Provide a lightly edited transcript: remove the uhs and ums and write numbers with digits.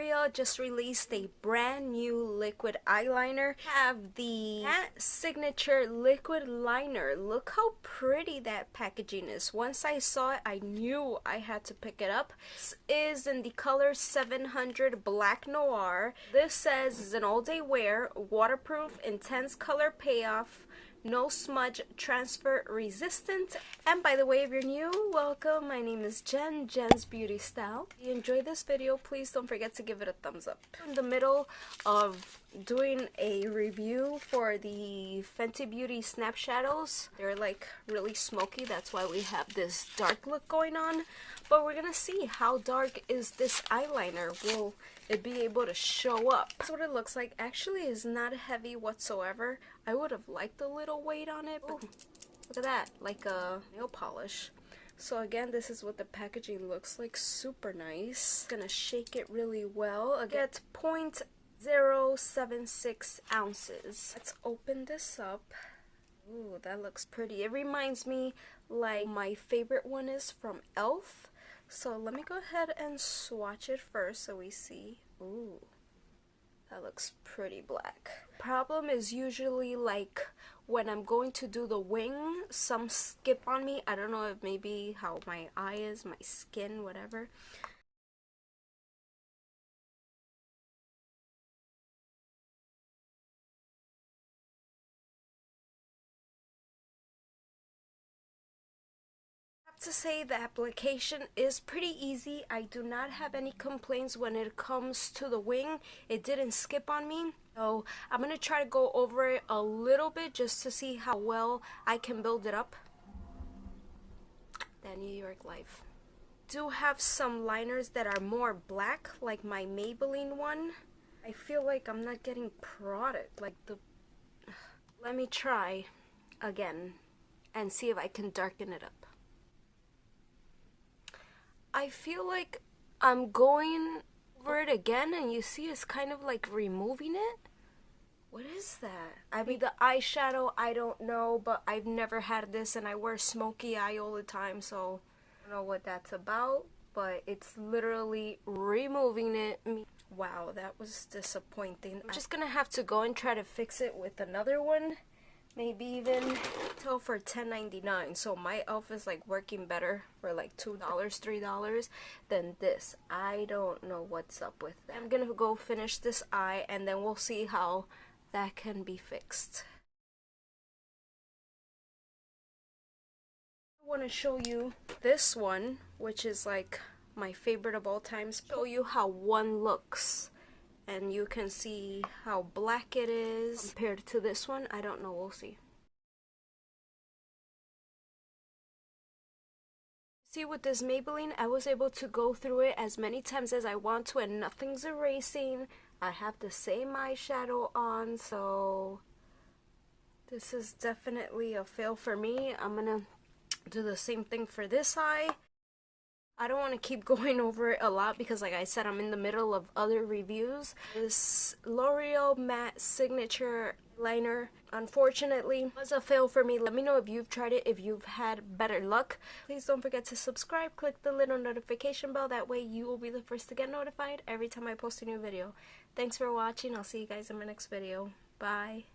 L'Oreal just released a brand new liquid eyeliner. Have the matte signature liquid liner. Look how pretty that packaging is. Once I saw it, I knew I had to pick it up. This is in the color 700 Black Noir. This says it's an all-day wear, waterproof, intense color payoff, no smudge, transfer resistant. And by the way, if you're new, welcome. My name is Jenz BeautyStyle. If you enjoyed this video, please don't forget to give it a thumbs up. In the middle of doing a review for the Fenty Beauty Snap Shadows. They're like really smoky, that's why we have this dark look going on. But we're gonna see how dark is this eyeliner. Will it be able to show up? That's what it looks like. Actually, it's not heavy whatsoever. I would have liked a little weight on it, but look at that, like a nail polish. So again, this is what the packaging looks like. Super nice. Gonna shake it really well. Again, it's 0.076 ounces. Let's open this up. Ooh, that looks pretty. It reminds me like my favorite one is from e.l.f. So let me go ahead and swatch it first so we see. Ooh, that looks pretty black. Problem is usually like when I'm going to do the wing, some skip on me. I don't know if maybe how my eye is, my skin, whatever. To say the application is pretty easy. I do not have any complaints when it comes to the wing. It didn't skip on me. So I'm going to try to go over it a little bit just to see how well I can build it up. That New York life. Do have some liners that are more black, like my Maybelline one. I feel like I'm not getting product. Like the. Let me try again and see if I can darken it up. I feel like I'm going over it again, and you see it's kind of like removing it. What is that? I mean, the eyeshadow, I don't know, but I've never had this, and I wear smoky eye all the time, so I don't know what that's about, but it's literally removing it. Wow, that was disappointing. I'm just gonna have to go and try to fix it with another one. Maybe even till for $10.99. So my e.l.f. is like working better for like $2, $3 than this. I don't know what's up with that. I'm gonna go finish this eye and then we'll see how that can be fixed. I want to show you this one, which is like my favorite of all times. Show you how one looks. And you can see how black it is compared to this one. I don't know, we'll see. See, with this Maybelline, I was able to go through it as many times as I want to and nothing's erasing. I have the same eyeshadow on, so this is definitely a fail for me. I'm gonna do the same thing for this eye. I don't want to keep going over it a lot because, like I said, I'm in the middle of other reviews. This L'Oreal Matte Signature Liner, unfortunately, was a fail for me. Let me know if you've tried it, if you've had better luck. Please don't forget to subscribe, click the little notification bell. That way you will be the first to get notified every time I post a new video. Thanks for watching. I'll see you guys in my next video. Bye.